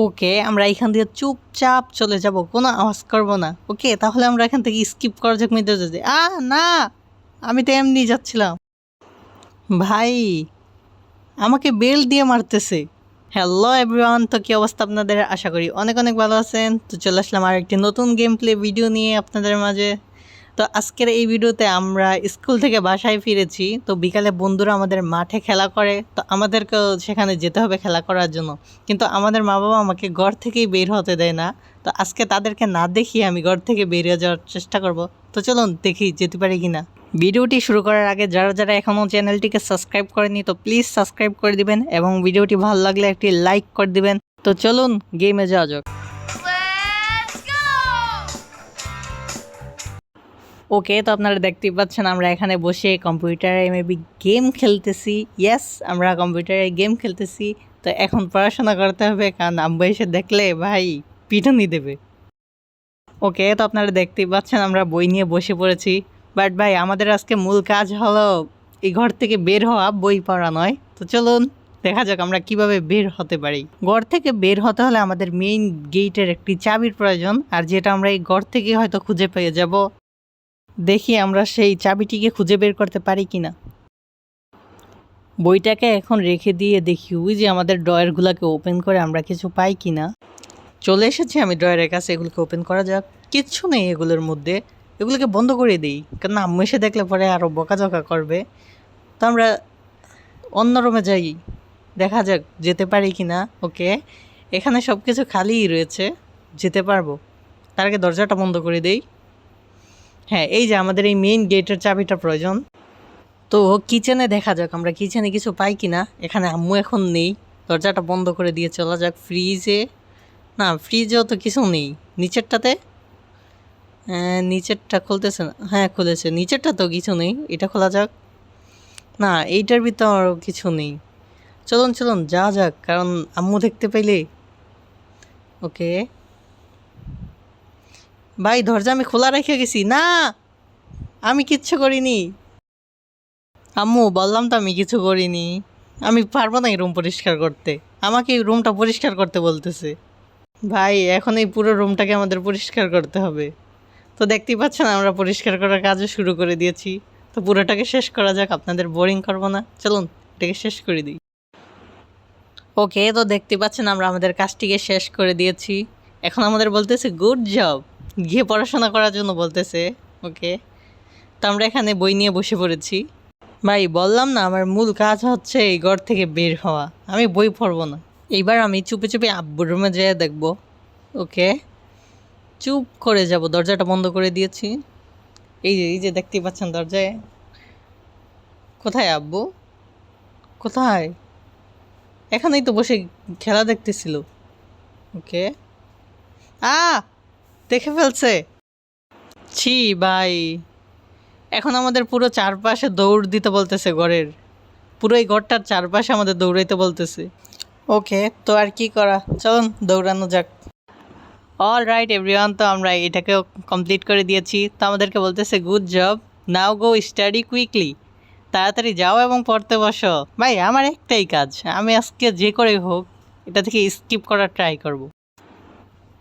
ওকে, আমরা এখান দিয়ে চুপচাপ চলে যাব, কোনো আওয়াজ করব না। ওকে, তাহলে আমরা এখান থেকে স্কিপ করা যাক মিডে যেতে। না, আমি তো এমনি যাচ্ছিলাম। ভাই, আমাকে বেল দিয়ে মারতেছে। হ্যালো এভরিওয়ান, তো কী অবস্থা আপনাদের? আশা করি অনেক অনেক ভালো আছেন। তো চলে আসলাম আর একটি নতুন গেম প্লে ভিডিও নিয়ে আপনাদের মাঝে। তো আজকের এই ভিডিওতে আমরা স্কুল থেকে বাসায় ফিরেছি। তো বিকালে বন্ধুরা আমাদের মাঠে খেলা করে, তো আমাদেরকেও সেখানে যেতে হবে খেলা করার জন্য। কিন্তু আমাদের মা বাবা আমাকে ঘর থেকেই বের হতে দেয় না। তো আজকে তাদেরকে না দেখিয়ে আমি ঘর থেকে বেরিয়ে যাওয়ার চেষ্টা করব। তো চলুন দেখি যেতে পারি কি না। ভিডিওটি শুরু করার আগে যারা যারা এখনও চ্যানেলটিকে সাবস্ক্রাইব করেনি তো প্লিজ সাবস্ক্রাইব করে দিবেন এবং ভিডিওটি ভালো লাগলে একটি লাইক করে দিবেন। তো চলুন গেমে যাওয়া যাক। ওকে, তো আপনারা দেখতেই পাচ্ছেন আমরা এখানে বসে কম্পিউটারে মেবি গেম খেলতেছি। ইয়েস, আমরা কম্পিউটারে গেম খেলতেছি। তো এখন পড়াশোনা করতে হবে, কারণ আব্বু এসে দেখলে ভাই পিটুনি দেবে। ওকে, তো আপনারা দেখতেই পাচ্ছেন আমরা বই নিয়ে বসে পড়েছি। বাট ভাই, আমাদের আজকে মূল কাজ হলো এই ঘর থেকে বের হওয়া, বই পড়া নয়। তো চলুন দেখা যাক আমরা কিভাবে বের হতে পারি। ঘর থেকে বের হতে হলে আমাদের মেইন গেটের একটি চাবির প্রয়োজন, আর যেটা আমরা এই ঘর থেকে হয়তো খুঁজে পেয়ে যাব। দেখি আমরা সেই চাবিটিকে খুঁজে বের করতে পারি কিনা। বইটাকে এখন রেখে দিয়ে দেখি ওই যে আমাদের ড্রয়ারগুলোকে ওপেন করে আমরা কিছু পাই কিনা। চলে এসেছি আমি ড্রয়ারের কাছে, এগুলোকে ওপেন করা যাক। কিচ্ছু নেই এগুলোর মধ্যে, এগুলোকে বন্ধ করে দিই, কারণ আম্মু এসে দেখলে পরে আরও বকাঝকা করবে। তো আমরা অন্য রুমে যাই, দেখা যাক যেতে পারি কি না। ওকে, এখানে সব কিছু খালিই রয়েছে, যেতে পারবো। তার আগে দরজাটা বন্ধ করে দেই। হ্যাঁ, এই যে আমাদের এই মেইন গেটের চাবিটা প্রয়োজন। তো কিচেনে দেখা যাক আমরা কিচেনে কিছু পাই কি না। এখানে আম্মু এখন নেই, দরজাটা বন্ধ করে দিয়ে চলা যাক ফ্রিজে। না, ফ্রিজেও তো কিছু নেই। নিচেরটাতে, নিচেরটা খুলতেছে না। হ্যাঁ খুলেছে, নিচেরটা তো কিছু নেই, এটা খোলা যাক। না, এইটার ভিতর কিছু নেই। চলুন চলুন যাওয়া যাক, কারণ আম্মু দেখতে পাইলে। ওকে ভাই, দরজা আমি খোলা রেখে গেছি। না, আমি কিচ্ছু করিনি। আম্মু বললাম তো আমি কিছু করিনি। আমি পারবো না এই রুম পরিষ্কার করতে, আমাকে এই রুমটা পরিষ্কার করতে বলতেছে। ভাই, এখন এই পুরো রুমটাকে আমাদের পরিষ্কার করতে হবে। তো দেখতেই পাচ্ছেন আমরা পরিষ্কার করার কাজও শুরু করে দিয়েছি। তো পুরোটাকে শেষ করা যাক, আপনাদের বোরিং করবো না। চলুন এটাকে শেষ করে দিই। ওকে, তো দেখতে পাচ্ছেন আমরা আমাদের কাজটিকে শেষ করে দিয়েছি। এখন আমাদের বলতেছে গুড জব, গিয়ে পড়াশোনা করার জন্য বলতেছে। ওকে, তো আমরা এখানে বই নিয়ে বসে পড়েছি। ভাই বললাম না, আমার মূল কাজ হচ্ছে এই ঘর থেকে বের হওয়া, আমি বই পড়বো না। এইবার আমি চুপে চুপে আব্বুর রুমে যেয়ে দেখবো। ওকে, চুপ করে যাব, দরজাটা বন্ধ করে দিয়েছি। এই যে দেখতেই পাচ্ছেন দরজায়। কোথায় আব্বু? কোথায়? এখানেই তো বসে খেলা দেখতেছিল। ওকে, দেখে ফেলছে। ছি ভাই, এখন আমাদের পুরো চারপাশে দৌড় দিতে বলতেছে ঘরের, পুরো এই ঘরটার চারপাশে আমাদের দৌড়াইতে বলতেছে। ওকে, তো আর কি করা, চলুন দৌড়ানো যাক। অল রাইট এভরিওয়ান, তো আমরা এটাকেও কমপ্লিট করে দিয়েছি। তো আমাদেরকে বলতেছে গুড জব, নাও গো স্টাডি কুইকলি। তাড়াতাড়ি যাও এবং পড়তে বসো। ভাই, আমার একটাই কাজ, আমি আজকে যে করে হোক এটা থেকে স্কিপ করার ট্রাই করব।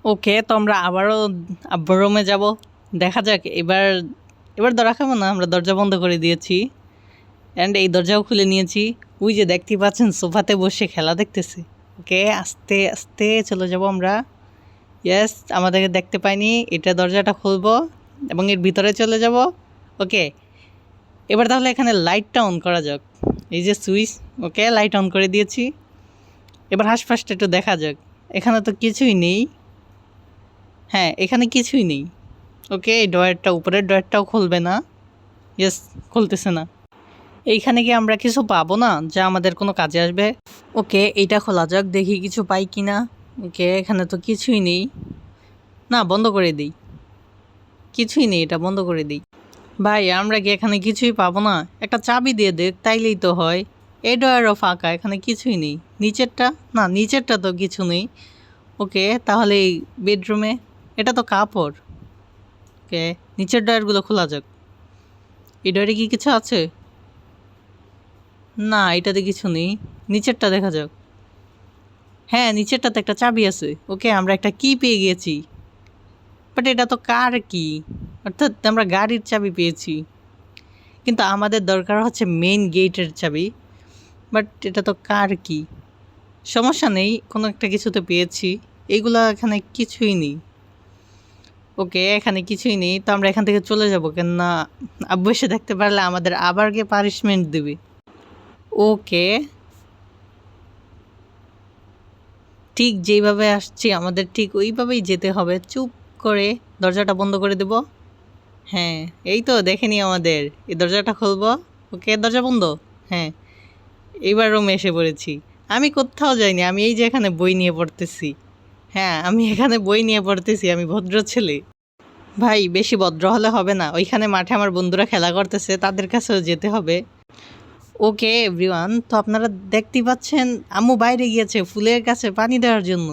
ওকে, তো আমরা আবারও আব্বুর রুমে যাব, দেখা যাক। এবার এবার ধরা খাবো না, আমরা দরজা বন্ধ করে দিয়েছি অ্যান্ড এই দরজাও খুলে নিয়েছি। ওই যে দেখতেই পাচ্ছেন সোফাতে বসে খেলা দেখতেছে। ওকে, আস্তে আস্তে চলে যাব আমরা। ইয়েস, আমাদেরকে দেখতে পাইনি। এটা দরজাটা খুলবো এবং এর ভিতরে চলে যাব। ওকে, এবার তাহলে এখানে লাইটটা অন করা যাক, এই যে সুইচ। ওকে, লাইট অন করে দিয়েছি। এবার হাঁসফাঁসটা একটু দেখা যাক। এখানে তো কিছুই নেই। হ্যাঁ, এখানে কিছুই নেই। ওকে, এই ডয়ারটা, উপরের ডয়ারটাও খুলবে না। ইয়েস, খুলতেছে না। এইখানে কি আমরা কিছু পাবো না যা আমাদের কোনো কাজে আসবে? ওকে, এইটা খোলা যাক, দেখি কিছু পাই কি না। ওকে, এখানে তো কিছুই নেই। না, বন্ধ করে দিই। কিছুই নেই, এটা বন্ধ করে দিই। ভাই, আমরা কি এখানে কিছুই পাবো না? একটা চাবি দিয়ে দেখ, তাইলেই তো হয়। এই ডয়ারও ফাঁকা, এখানে কিছুই নেই। নিচেরটা, না নিচেরটা তো কিছু নেই। ওকে, তাহলে এই বেডরুমে, এটা তো কাপড়। ওকে, নিচের ডয়ারগুলো খোলা যাক। এই ডয়ারে কি কিছু আছে? না, এটাতে কিছু নেই। নিচেরটা দেখা যাক। হ্যাঁ, নিচেরটাতে একটা চাবি আছে। ওকে, আমরা একটা কি পেয়ে গিয়েছি। বাট এটা তো কার কি, অর্থাৎ আমরা গাড়ির চাবি পেয়েছি, কিন্তু আমাদের দরকার হচ্ছে মেইন গেটের চাবি। বাট এটা তো কার কি, সমস্যা নেই, কোনো একটা কিছু তো পেয়েছি। এইগুলা এখানে কিছুই নেই। ওকে, এখানে কিছুই নেই, তো আমরা এখান থেকে চলে যাবো, কেননা আব্বু এসে দেখতে পারলে আমাদের আবার গিয়ে পানিশমেন্ট দেবে। ওকে, ঠিক যেইভাবে আসছি আমাদের ঠিক ওইভাবেই যেতে হবে। চুপ করে দরজাটা বন্ধ করে দেব। হ্যাঁ, এই তো দেখেনি আমাদের, এই দরজাটা খুলবো। ওকে, দরজা বন্ধ। হ্যাঁ, এইবার রুমে এসে পড়েছি। আমি কোথাও যাইনি, আমি এই যে এখানে বই নিয়ে পড়তেছি। হ্যাঁ, আমি এখানে বই নিয়ে পড়তেছি, আমি ভদ্র ছেলে। ভাই, বেশি ভদ্র হলে হবে না, ওইখানে মাঠে আমার বন্ধুরা খেলা করতেছে, তাদের কাছেও যেতে হবে। ওকে এভরিওয়ান, তো আপনারা দেখতেই পাচ্ছেন আম্মু বাইরে গিয়েছে ফুলের কাছে পানি দেওয়ার জন্য।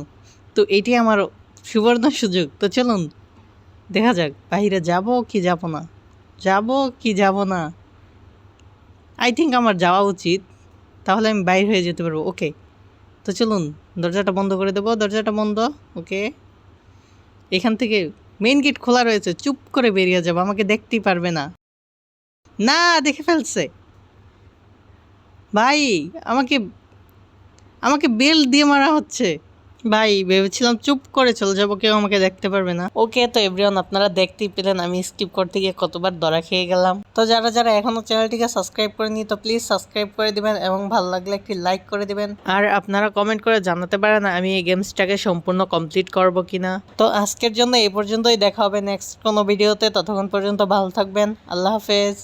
তো এটি আমার সুবর্ণ সুযোগ, তো চলুন দেখা যাক বাইরে যাব কি যাব না, যাব কি যাব না। আই থিঙ্ক আমার যাওয়া উচিত, তাহলে আমি বাইর হয়ে যেতে পারবো। ওকে, তো চলুন দরজাটা বন্ধ করে দেবো। দরজাটা বন্ধ। ওকে, এখান থেকে মেইন গেট খোলা রয়েছে, চুপ করে বেরিয়ে যাবো, আমাকে দেখতেই পারবে না। না, দেখে ফেলছে ভাই, আমাকে আমাকে বেল দিয়ে মারা হচ্ছে। ভাই, ভেবেছিলাম চুপ করে চলে যাবো, কেউ আমাকে দেখতে পারবে না। ওকে, তো এভরিওয়ান আপনারা দেখতেই পেলেন আমি স্কিপ করতে গিয়ে কতবার ধরা খেয়ে গেলাম। তো যারা যারা এখনো চ্যানেলটিকে সাবস্ক্রাইব করেনি, তো প্লিজ সাবস্ক্রাইব করে দিবেন এবং ভালো লাগলে একটি লাইক করে দিবেন। আর আপনারা কমেন্ট করে জানাতে পারেন আমি এই গেমসটাকে সম্পূর্ণ কমপ্লিট করব কিনা। তো আজকের জন্য এই পর্যন্তই, দেখা হবে নেক্সট কোনো ভিডিওতে। ততক্ষণ পর্যন্ত ভালো থাকবেন। আল্লাহ হাফেজ।